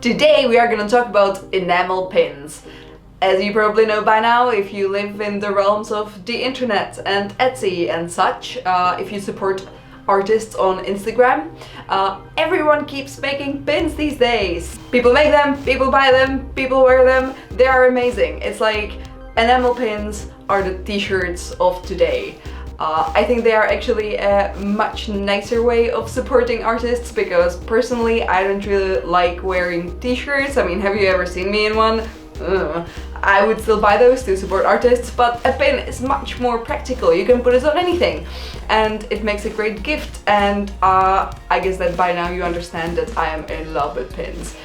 Today we are going to talk about enamel pins. As you probably know by now, if you live in the realms of the internet and Etsy and such, if you support artists on Instagram, everyone keeps making pins these days. People make them, people buy them, people wear them. They are amazing. It's like enamel pins are the t-shirts of today. I think they are actually a much nicer way of supporting artists because personally I don't really like wearing t-shirts. I mean, have you ever seen me in one? I would still buy those to support artists, but a pin is much more practical. You can put it on anything and it makes a great gift, and I guess that by now you understand that I am in love with pins.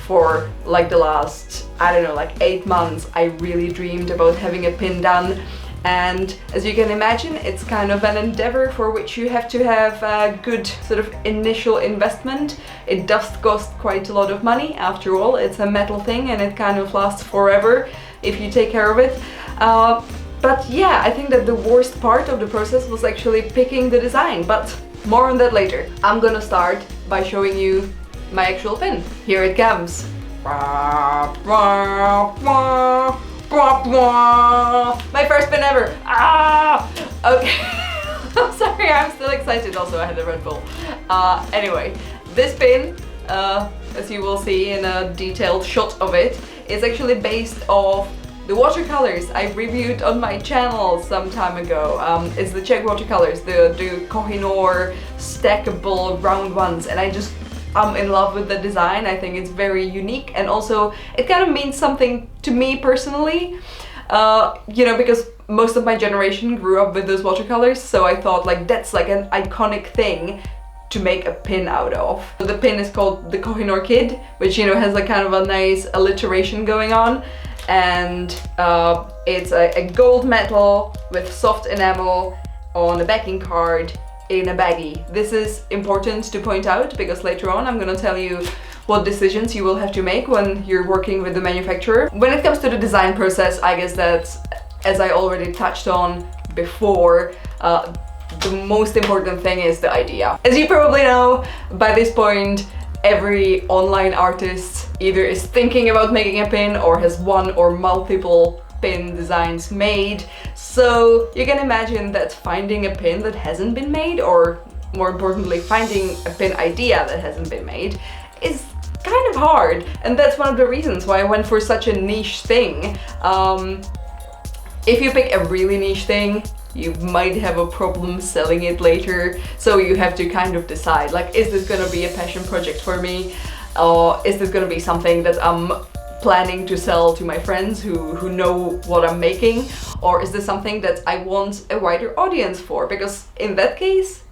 For like the last, I don't know, like 8 months I really dreamed about having a pin done. And as you can imagine, it's kind of an endeavor for which you have to have a good sort of initial investment. It does cost quite a lot of money. After all, it's a metal thing and it kind of lasts forever if you take care of it. But yeah, I think that the worst part of the process was actually picking the design, but more on that later. I'm gonna start by showing you my actual pin. Here it comes. My first pin ever! Okay. I'm sorry, I'm still excited. Also, I had a Red Bull. Anyway, this pin, as you will see in a detailed shot of it, is actually based off the watercolors I reviewed on my channel some time ago. It's the Czech watercolors, the Kohinoor stackable round ones, and I'm in love with the design. I think it's very unique, and also it kind of means something to me personally, you know, because most of my generation grew up with those watercolors, so I thought like that's like an iconic thing to make a pin out of. The pin is called the Kohinoor Kid, which, you know, has like kind of a nice alliteration going on, and it's a gold metal with soft enamel on a backing card in a baggie. This is important to point out because later on I'm gonna tell you what decisions you will have to make when you're working with the manufacturer. When it comes to the design process, I guess that, as I already touched on before, the most important thing is the idea. As you probably know, by this point, every online artist either is thinking about making a pin or has one or multiple pin designs made, so you can imagine that finding a pin that hasn't been made, or more importantly finding a pin idea that hasn't been made, is kind of hard, and that's one of the reasons why I went for such a niche thing. If you pick a really niche thing, you might have a problem selling it later, so you have to kind of decide, like, is this gonna be a passion project for me, or is this gonna be something that I'm planning to sell to my friends who know what I'm making, or is this something that I want a wider audience for? Because in that case,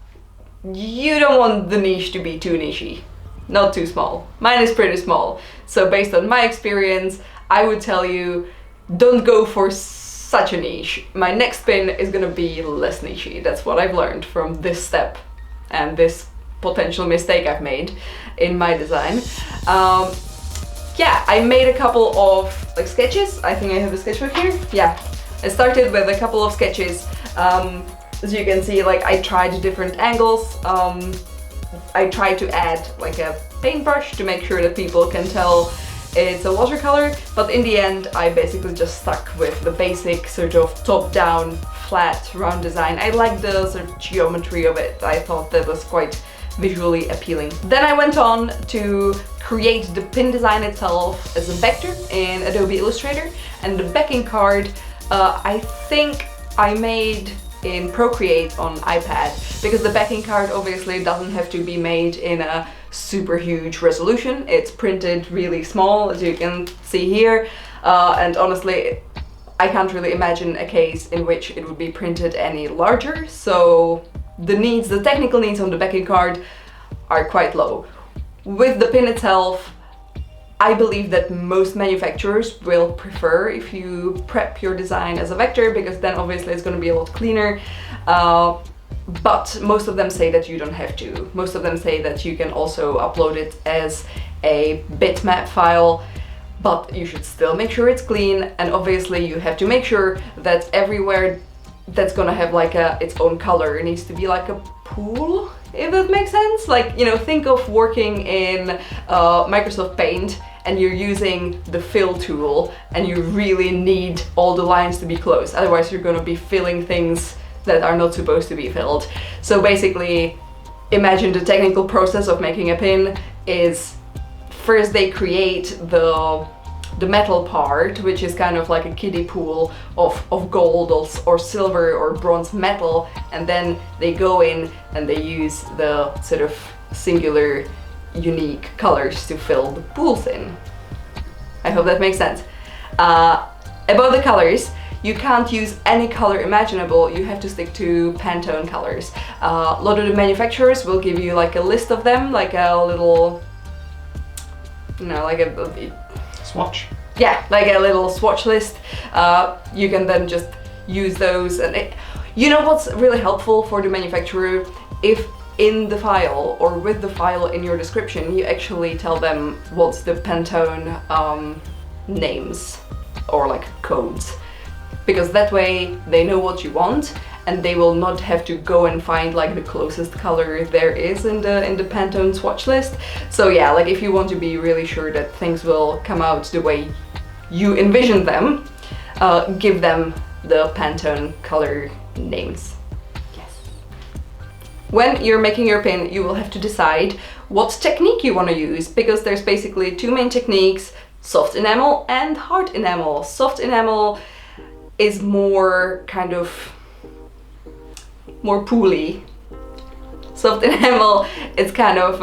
you don't want the niche to be too nichey, not too small. Mine is pretty small, so based on my experience, I would tell you, don't go for such a niche. My next pin is gonna be less nichey. That's what I've learned from this step and this potential mistake I've made in my design. Yeah, I made a couple of like sketches. I think I have a sketchbook here. Yeah, I started with a couple of sketches. As you can see, like, I tried different angles. I tried to add like a paintbrush to make sure that people can tell it's a watercolor, but in the end I basically just stuck with the basic sort of top-down flat round design. I like the sort of geometry of it. I thought that was quite visually appealing. Then I went on to create the pin design itself as a vector in Adobe Illustrator, and the backing card I think I made in Procreate on iPad, because the backing card obviously doesn't have to be made in a super huge resolution. It's printed really small, as you can see here, and honestly I can't really imagine a case in which it would be printed any larger, so the technical needs on the backing card are quite low. With the pin itself, I believe that most manufacturers will prefer if you prep your design as a vector, because then obviously it's going to be a lot cleaner, but most of them say that you don't have to. Most of them say that you can also upload it as a bitmap file, but you should still make sure it's clean, and obviously you have to make sure that everywhere that's gonna have like its own color. It needs to be like a pool, if that makes sense. Like, you know, think of working in Microsoft Paint and you're using the fill tool and you really need all the lines to be close. Otherwise you're gonna be filling things that are not supposed to be filled. So basically, imagine the technical process of making a pin is first they create the metal part, which is kind of like a kiddie pool of gold or silver or bronze metal, and then they go in and they use the sort of singular unique colors to fill the pools in. I hope that makes sense. About the colors, you can't use any color imaginable, you have to stick to Pantone colors. A lot of the manufacturers will give you like a list of them, like a little, you know, like a swatch. Yeah, like a little swatch list. You can then just use those, and you know what's really helpful for the manufacturer? If in the file or with the file in your description you actually tell them what's the Pantone names or like codes, because that way they know what you want and they will not have to go and find like the closest color there is in the Pantone swatch list. So yeah, like if you want to be really sure that things will come out the way you envision them, give them the Pantone color names. Yes. When you're making your pin, you will have to decide what technique you want to use, because there's basically two main techniques: soft enamel and hard enamel. Soft enamel is more kind of more pooly. Soft enamel, it's kind of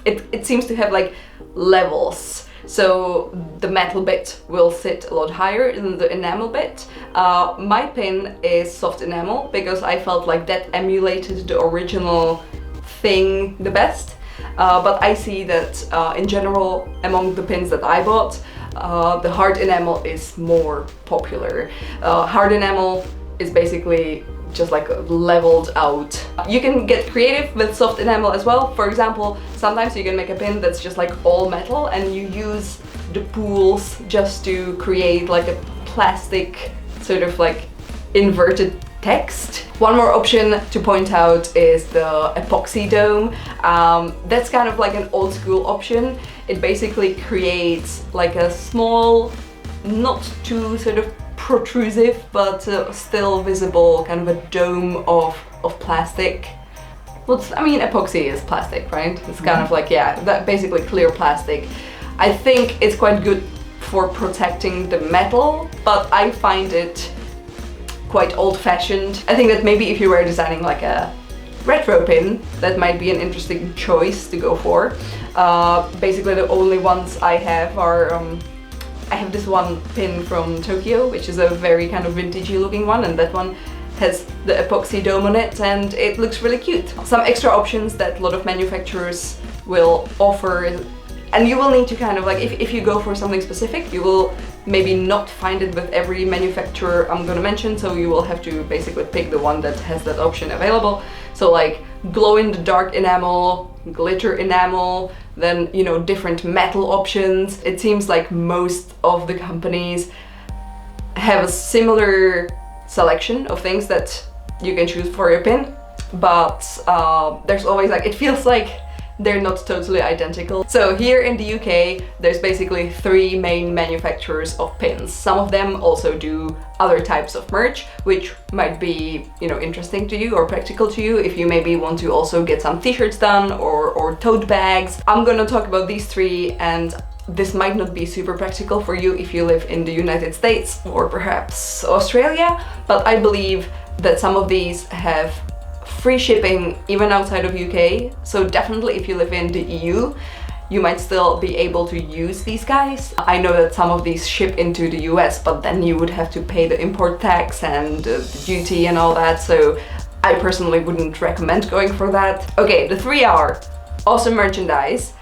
it seems to have like levels, so the metal bit will sit a lot higher than the enamel bit. My pin is soft enamel because I felt like that emulated the original thing the best, but I see that in general among the pins that I bought, the hard enamel is more popular. Hard enamel is basically just like leveled out. You can get creative with soft enamel as well. For example, sometimes you can make a pin that's just like all metal and you use the pools just to create like a plastic sort of like inverted text. One more option to point out is the epoxy dome. That's kind of like an old school option. It basically creates like a small, not too sort of protrusive but still visible kind of a dome of plastic. Well, I mean, epoxy is plastic, right? It's kind of like, yeah, that basically clear plastic. I think it's quite good for protecting the metal, but I find it quite old-fashioned. I think that maybe if you were designing like a retro pin, that might be an interesting choice to go for. Basically the only ones I have are I have this one pin from Tokyo, which is a very kind of vintagey looking one, and that one has the epoxy dome on it and it looks really cute. Some extra options that a lot of manufacturers will offer, and you will need to kind of like, if you go for something specific, you will maybe not find it with every manufacturer I'm gonna mention, so you will have to basically pick the one that has that option available. So like glow-in-the-dark enamel, glitter enamel, then, you know, different metal options. It seems like most of the companies have a similar selection of things that you can choose for your pin, but there's always like, it feels like they're not totally identical. So here in the UK, there's basically 3 main manufacturers of pins. Some of them also do other types of merch, which might be, you know, interesting to you or practical to you if you maybe want to also get some t-shirts done or tote bags. I'm gonna talk about these 3, and this might not be super practical for you if you live in the United States or perhaps Australia, but I believe that some of these have free shipping even outside of UK, so definitely if you live in the EU, you might still be able to use these guys. I know that some of these ship into the US, but then you would have to pay the import tax and the duty and all that, so I personally wouldn't recommend going for that. Okay, the 3 are Awesome Merchandise,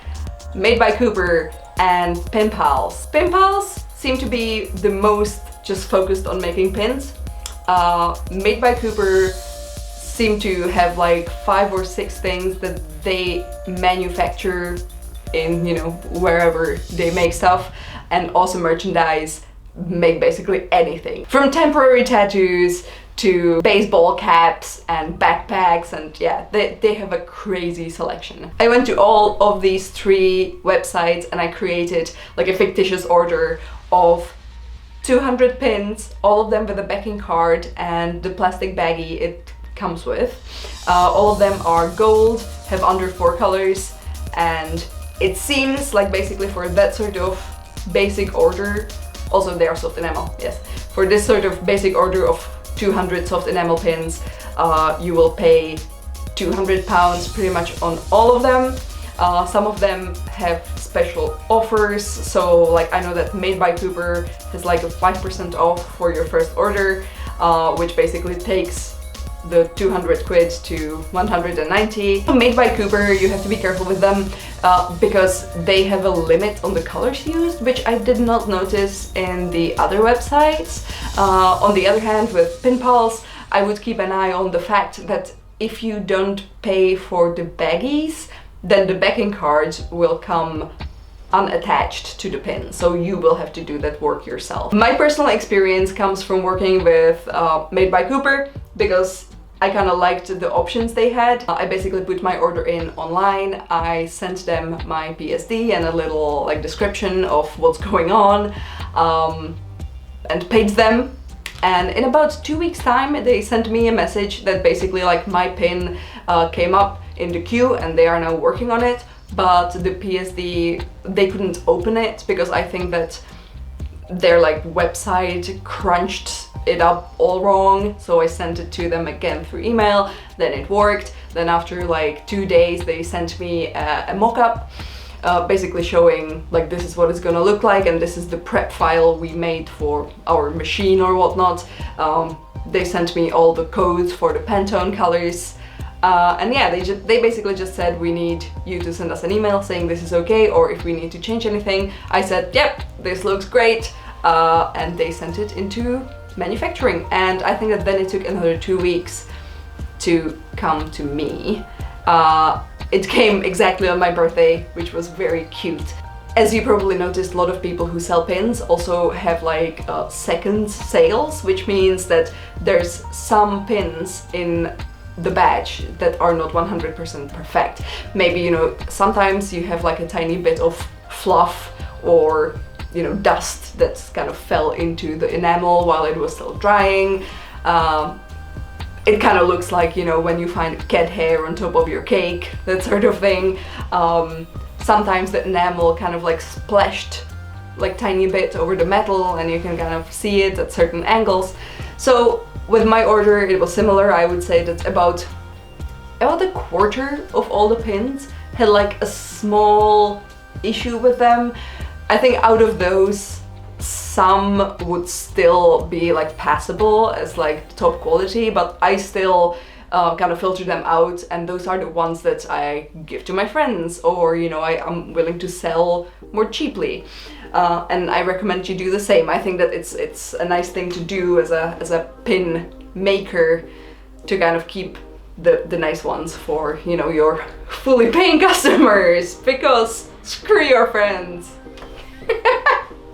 Made by Cooper, and Pin Pals. Pin Pals seem to be the most just focused on making pins. Made by Cooper seem to have like 5 or 6 things that they manufacture in, you know, wherever they make stuff, and Awesome Merchandise make basically anything. From temporary tattoos to baseball caps and backpacks, and yeah, they have a crazy selection. I went to all of these 3 websites and I created like a fictitious order of 200 pins, all of them with a backing card and the plastic baggie it comes with. All of them are gold, have under 4 colors, and it seems like basically for that sort of basic order, also they are soft enamel, yes. For this sort of basic order of 200 soft enamel pins, you will pay £200 pretty much on all of them. Some of them have special offers, so like I know that Made by Cooper has like a 5% off for your first order, which basically takes the 200 quid to 190. Made by Cooper, you have to be careful with them because they have a limit on the colors used, which I did not notice in the other websites. On the other hand, with PinPals, I would keep an eye on the fact that if you don't pay for the baggies, then the backing cards will come unattached to the pin, so you will have to do that work yourself. My personal experience comes from working with Made by Cooper because I kind of liked the options they had. I basically put my order in online, I sent them my PSD and a little like description of what's going on, and paid them. And in about 2 weeks time they sent me a message that basically like my pin came up in the queue and they are now working on it, but the PSD, they couldn't open it because I think that their like website crunched it up all wrong. So I sent it to them again through email, then it worked. Then after like 2 days they sent me a mock-up basically showing like this is what it's gonna look like and this is the prep file we made for our machine or whatnot. They sent me all the codes for the Pantone colors. And yeah, they basically just said we need you to send us an email saying this is okay, or if we need to change anything. I said, yep, this looks great, and they sent it into manufacturing. And I think that then it took another 2 weeks to come to me. It came exactly on my birthday, which was very cute. As you probably noticed, a lot of people who sell pins also have like second sales, which means that there's some pins in the batch that are not 100% perfect. Maybe, you know, sometimes you have like a tiny bit of fluff or, you know, dust that kind of fell into the enamel while it was still drying. It kind of looks like, you know, when you find cat hair on top of your cake, that sort of thing. Sometimes the enamel kind of like splashed like tiny bit over the metal and you can kind of see it at certain angles. So with my order it was similar. I would say that about a quarter of all the pins had like a small issue with them. I think out of those, some would still be like passable as like top quality, but I still kind of filter them out, and those are the ones that I give to my friends, or you know, I'm willing to sell more cheaply. And I recommend you do the same. I think that it's a nice thing to do as a pin maker, to kind of keep the nice ones for, you know, your fully paying customers, because screw your friends.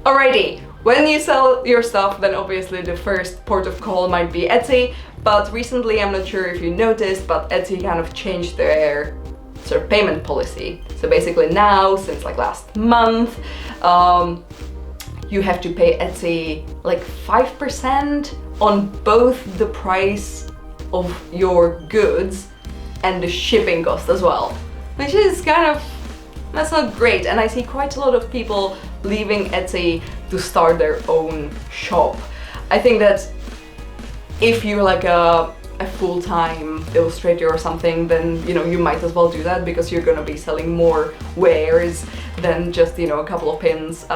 Alrighty, when you sell your stuff, then obviously the first port of call might be Etsy, but recently, I'm not sure if you noticed, but Etsy kind of changed their sort of payment policy. So basically now, since like last month, you have to pay Etsy like 5% on both the price of your goods and the shipping cost as well, which is kind of, that's not great. And I see quite a lot of people leaving Etsy to start their own shop. I think that if you're like a full-time illustrator or something, then, you know, you might as well do that, because you're gonna be selling more wares than just, you know, a couple of pins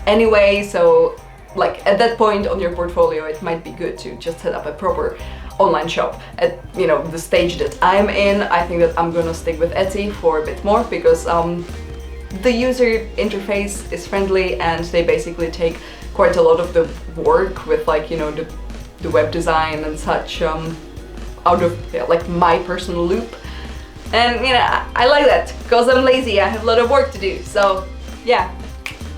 anyway. So like at that point on your portfolio, it might be good to just set up a proper online shop. At, you know, the stage that I'm in, I think that I'm gonna stick with Etsy for a bit more, because the user interface is friendly and they basically take quite a lot of the work with, like, you know, the web design and such out of like my personal loop. And you know, I like that, because I'm lazy, I have a lot of work to do. So yeah,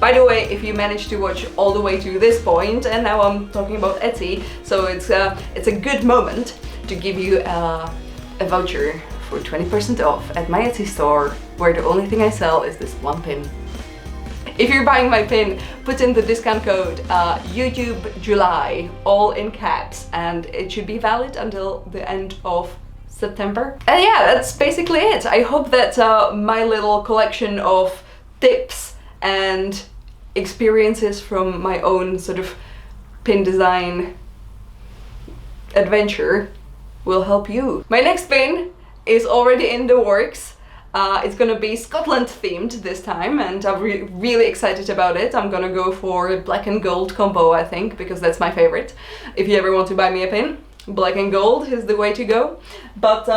By the way, if you managed to watch all the way to this point, and now I'm talking about Etsy, so it's a good moment to give you a voucher for 20% off at my Etsy store, where the only thing I sell is this one pin. If you're buying my pin, put in the discount code YouTube July, all in caps, and it should be valid until the end of September. And yeah, that's basically it. I hope that my little collection of tips and experiences from my own sort of pin design adventure will help you. My next pin is already in the works. It's gonna be Scotland themed this time, and I'm really excited about it. I'm gonna go for black and gold combo, I think, because that's my favorite. If you ever want to buy me a pin, black and gold is the way to go. But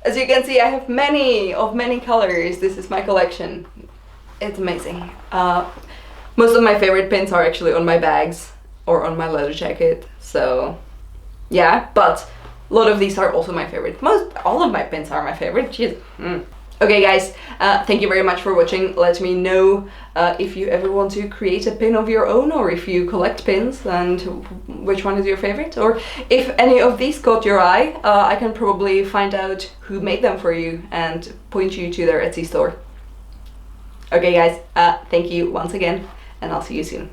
as you can see, I have many colors. This is my collection. It's amazing. Most of my favorite pins are actually on my bags or on my leather jacket, so yeah, but a lot of these are also my favorite. All of my pins are my favorite. Jeez. Okay guys, thank you very much for watching. Let me know if you ever want to create a pin of your own, or if you collect pins and which one is your favorite, or if any of these caught your eye. I can probably find out who made them for you and point you to their Etsy store. Okay guys, thank you once again, and I'll see you soon.